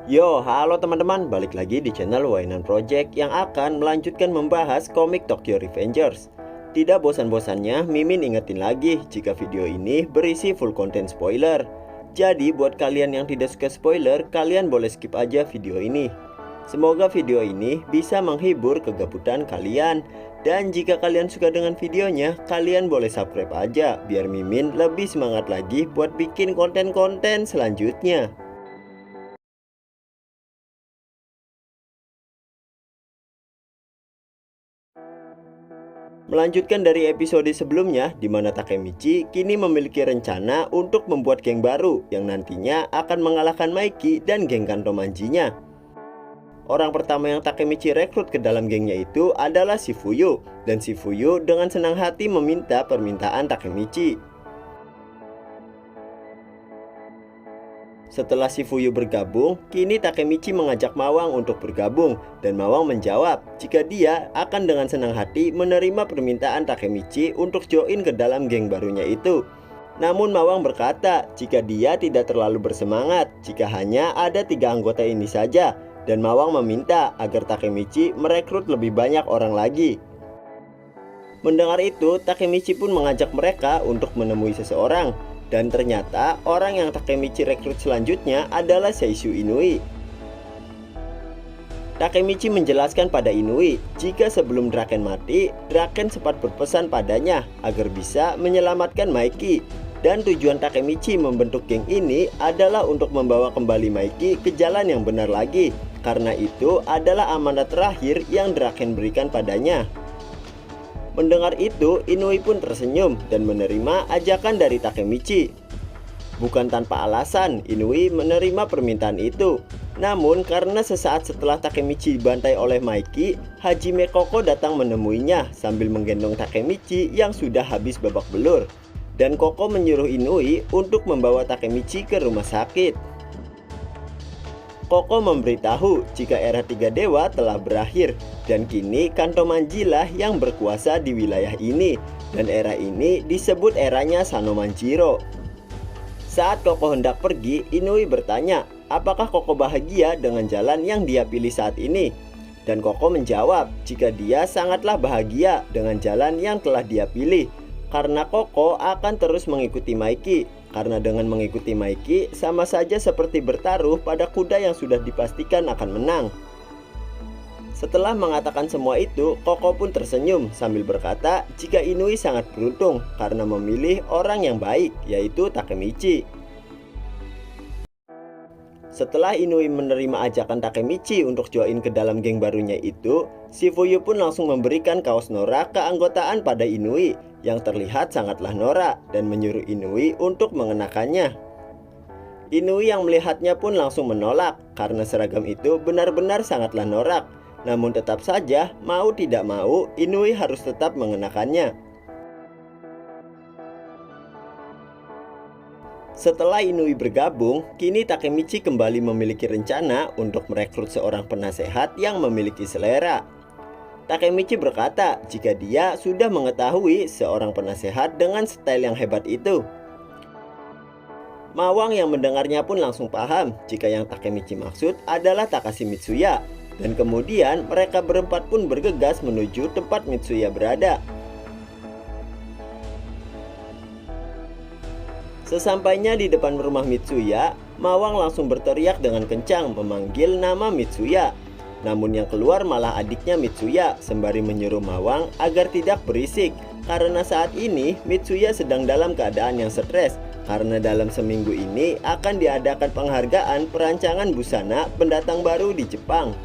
Yo, halo teman-teman, balik lagi di channel Wainan Project yang akan melanjutkan membahas komik Tokyo Revengers. Tidak bosan-bosannya, Mimin ingetin lagi jika video ini berisi full content spoiler. Jadi buat kalian yang tidak suka spoiler, kalian boleh skip aja video ini. Semoga video ini bisa menghibur kegabutan kalian. Dan jika kalian suka dengan videonya, kalian boleh subscribe aja biar Mimin lebih semangat lagi buat bikin konten-konten selanjutnya. Melanjutkan dari episode sebelumnya, di mana Takemichi kini memiliki rencana untuk membuat geng baru yang nantinya akan mengalahkan Maiki dan geng Kantomanji-nya. Orang pertama yang Takemichi rekrut ke dalam gengnya itu adalah Shifuyu, dan Shifuyu dengan senang hati meminta permintaan Takemichi. Setelah Shifuyu bergabung, kini Takemichi mengajak Mawang untuk bergabung dan Mawang menjawab jika dia akan dengan senang hati menerima permintaan Takemichi untuk join ke dalam geng barunya itu. Namun Mawang berkata jika dia tidak terlalu bersemangat jika hanya ada 3 anggota ini saja, dan Mawang meminta agar Takemichi merekrut lebih banyak orang lagi. Mendengar itu, Takemichi pun mengajak mereka untuk menemui seseorang. Dan ternyata orang yang Takemichi rekrut selanjutnya adalah Seishu Inui. Takemichi menjelaskan pada Inui jika sebelum Draken mati, Draken sempat berpesan padanya agar bisa menyelamatkan Maiki. Dan tujuan Takemichi membentuk geng ini adalah untuk membawa kembali Maiki ke jalan yang benar lagi. Karena itu adalah amanat terakhir yang Draken berikan padanya. Mendengar itu, Inui pun tersenyum dan menerima ajakan dari Takemichi. Bukan tanpa alasan, Inui menerima permintaan itu. Namun karena sesaat setelah Takemichi dibantai oleh Maiki, Hajime Koko datang menemuinya sambil menggendong Takemichi yang sudah habis babak belur. Dan Koko menyuruh Inui untuk membawa Takemichi ke rumah sakit. Koko memberitahu jika era 3 dewa telah berakhir dan kini Kantomanji lah yang berkuasa di wilayah ini, dan era ini disebut eranya Sanomanjiro. Saat Koko hendak pergi, Inui bertanya apakah Koko bahagia dengan jalan yang dia pilih saat ini. Dan Koko menjawab jika dia sangatlah bahagia dengan jalan yang telah dia pilih, karena Koko akan terus mengikuti Maiki. Karena dengan mengikuti Maiki sama saja seperti bertaruh pada kuda yang sudah dipastikan akan menang. Setelah mengatakan semua itu, Koko pun tersenyum sambil berkata jika Inui sangat beruntung karena memilih orang yang baik, yaitu Takemichi. Setelah Inui menerima ajakan Takemichi untuk join ke dalam geng barunya itu, Shifuyu pun langsung memberikan kaos Nora keanggotaan pada Inui yang terlihat sangatlah norak dan menyuruh Inui untuk mengenakannya. Inui yang melihatnya pun langsung menolak karena seragam itu benar-benar sangatlah norak. Namun tetap saja, mau tidak mau, Inui harus tetap mengenakannya. Setelah Inui bergabung, kini Takemichi kembali memiliki rencana untuk merekrut seorang penasehat yang memiliki selera. Takemichi berkata jika dia sudah mengetahui seorang penasehat dengan style yang hebat itu. Mawang yang mendengarnya pun langsung paham jika yang Takemichi maksud adalah Takashi Mitsuya. Dan kemudian mereka berempat pun bergegas menuju tempat Mitsuya berada. Sesampainya di depan rumah Mitsuya, Mawang langsung berteriak dengan kencang memanggil nama Mitsuya. Namun yang keluar malah adiknya Mitsuya sembari menyuruh Mawang agar tidak berisik. Karena saat ini Mitsuya sedang dalam keadaan yang stres. Karena dalam seminggu ini akan diadakan penghargaan perancangan busana pendatang baru di Jepang.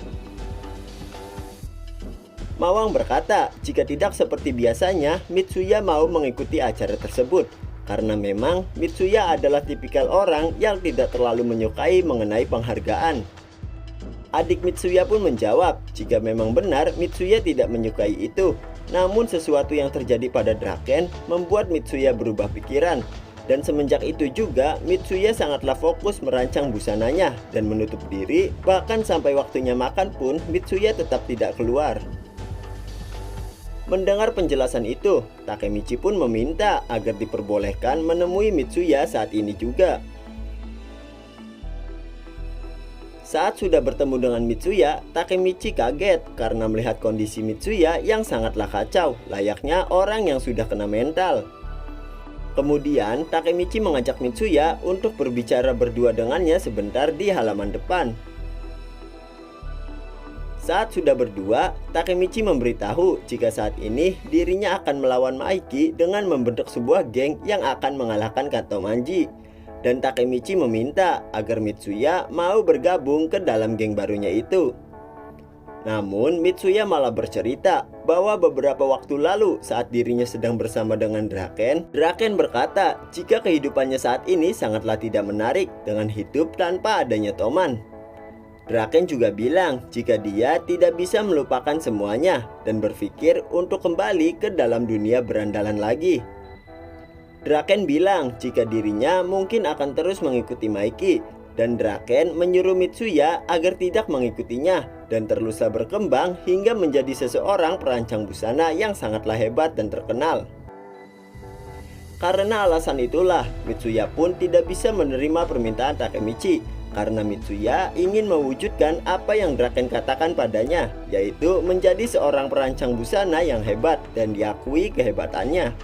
Mawang berkata jika tidak seperti biasanya Mitsuya mau mengikuti acara tersebut. Karena memang Mitsuya adalah tipikal orang yang tidak terlalu menyukai mengenai penghargaan. Adik Mitsuya pun menjawab jika memang benar Mitsuya tidak menyukai itu. Namun sesuatu yang terjadi pada Draken membuat Mitsuya berubah pikiran. Dan semenjak itu juga Mitsuya sangatlah fokus merancang busananya dan menutup diri. Bahkan sampai waktunya makan pun Mitsuya tetap tidak keluar. Mendengar penjelasan itu, Takemichi pun meminta agar diperbolehkan menemui Mitsuya saat ini juga. Saat sudah bertemu dengan Mitsuya, Takemichi kaget karena melihat kondisi Mitsuya yang sangatlah kacau, layaknya orang yang sudah kena mental. Kemudian Takemichi mengajak Mitsuya untuk berbicara berdua dengannya sebentar di halaman depan. Saat sudah berdua, Takemichi memberitahu jika saat ini dirinya akan melawan Maiki dengan membentuk sebuah geng yang akan mengalahkan Kato Manji. Dan Takemichi meminta agar Mitsuya mau bergabung ke dalam geng barunya itu. Namun Mitsuya malah bercerita bahwa beberapa waktu lalu saat dirinya sedang bersama dengan Draken berkata jika kehidupannya saat ini sangatlah tidak menarik dengan hidup tanpa adanya Toman. Draken juga bilang jika dia tidak bisa melupakan semuanya dan berpikir untuk kembali ke dalam dunia berandalan lagi. Draken bilang jika dirinya mungkin akan terus mengikuti Maiki, dan Draken menyuruh Mitsuya agar tidak mengikutinya dan teruslah berkembang hingga menjadi seseorang perancang busana yang sangatlah hebat dan terkenal. Karena alasan itulah, Mitsuya pun tidak bisa menerima permintaan Takemichi karena Mitsuya ingin mewujudkan apa yang Draken katakan padanya, yaitu menjadi seorang perancang busana yang hebat dan diakui kehebatannya.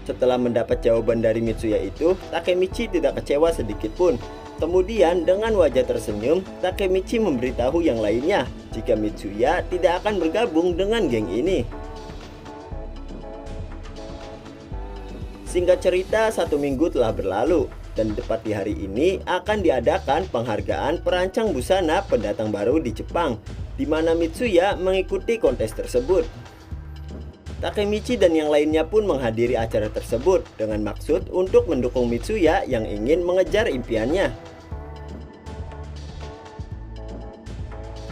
Setelah mendapat jawaban dari Mitsuya itu, Takemichi tidak kecewa sedikit pun. Kemudian dengan wajah tersenyum, Takemichi memberitahu yang lainnya jika Mitsuya tidak akan bergabung dengan geng ini. Singkat cerita, 1 minggu telah berlalu dan tepat di hari ini akan diadakan penghargaan perancang busana pendatang baru di Jepang, di mana Mitsuya mengikuti kontes tersebut. Takemichi dan yang lainnya pun menghadiri acara tersebut dengan maksud untuk mendukung Mitsuya yang ingin mengejar impiannya.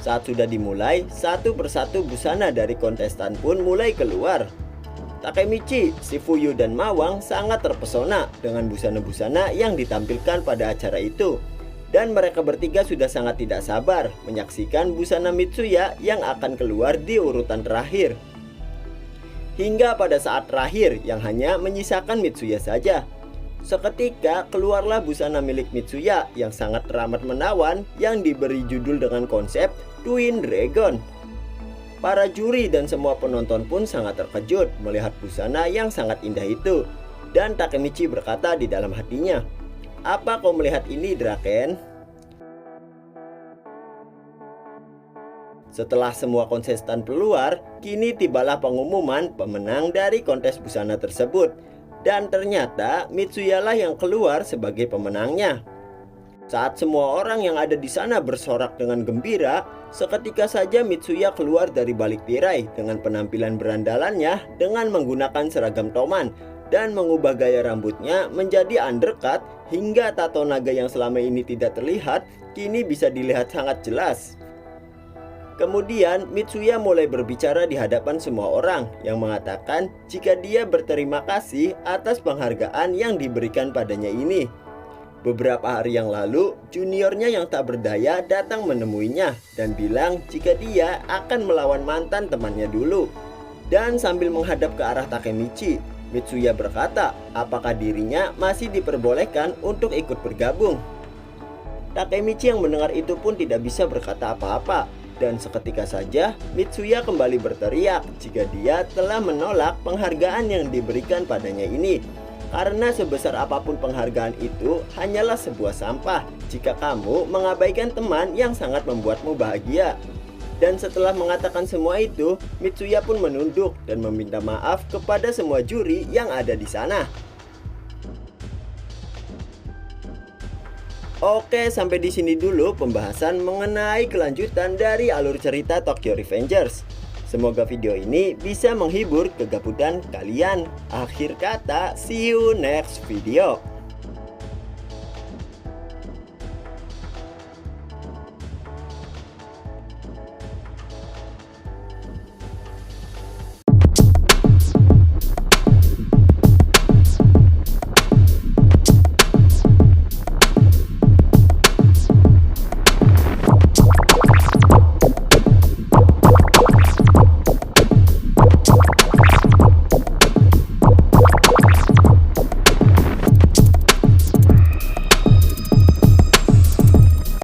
Saat sudah dimulai, satu persatu busana dari kontestan pun mulai keluar. Takemichi, Shifuyu, dan Mawang sangat terpesona dengan busana-busana yang ditampilkan pada acara itu. Dan mereka bertiga sudah sangat tidak sabar menyaksikan busana Mitsuya yang akan keluar di urutan terakhir. Hingga pada saat terakhir yang hanya menyisakan Mitsuya saja. Seketika keluarlah busana milik Mitsuya yang sangat teramat menawan yang diberi judul dengan konsep Twin Dragon. Para juri dan semua penonton pun sangat terkejut melihat busana yang sangat indah itu. Dan Takemichi berkata di dalam hatinya, "Apa kau melihat ini, Draken?" Setelah semua kontestan keluar, kini tibalah pengumuman pemenang dari kontes busana tersebut. Dan ternyata Mitsuya lah yang keluar sebagai pemenangnya. Saat semua orang yang ada di sana bersorak dengan gembira, seketika saja Mitsuya keluar dari balik tirai dengan penampilan berandalannya dengan menggunakan seragam Toman dan mengubah gaya rambutnya menjadi undercut hingga tato naga yang selama ini tidak terlihat kini bisa dilihat sangat jelas. Kemudian Mitsuya mulai berbicara di hadapan semua orang yang mengatakan jika dia berterima kasih atas penghargaan yang diberikan padanya ini. Beberapa hari yang lalu, juniornya yang tak berdaya datang menemuinya dan bilang jika dia akan melawan mantan temannya dulu. Dan sambil menghadap ke arah Takemichi, Mitsuya berkata apakah dirinya masih diperbolehkan untuk ikut bergabung. Takemichi yang mendengar itu pun tidak bisa berkata apa-apa. Dan seketika saja Mitsuya kembali berteriak jika dia telah menolak penghargaan yang diberikan padanya ini. Karena sebesar apapun penghargaan itu hanyalah sebuah sampah jika kamu mengabaikan teman yang sangat membuatmu bahagia. Dan setelah mengatakan semua itu, Mitsuya pun menunduk dan meminta maaf kepada semua juri yang ada di sana. Oke, sampai di sini dulu pembahasan mengenai kelanjutan dari alur cerita Tokyo Revengers. Semoga video ini bisa menghibur kegabutan kalian. Akhir kata, see you next video.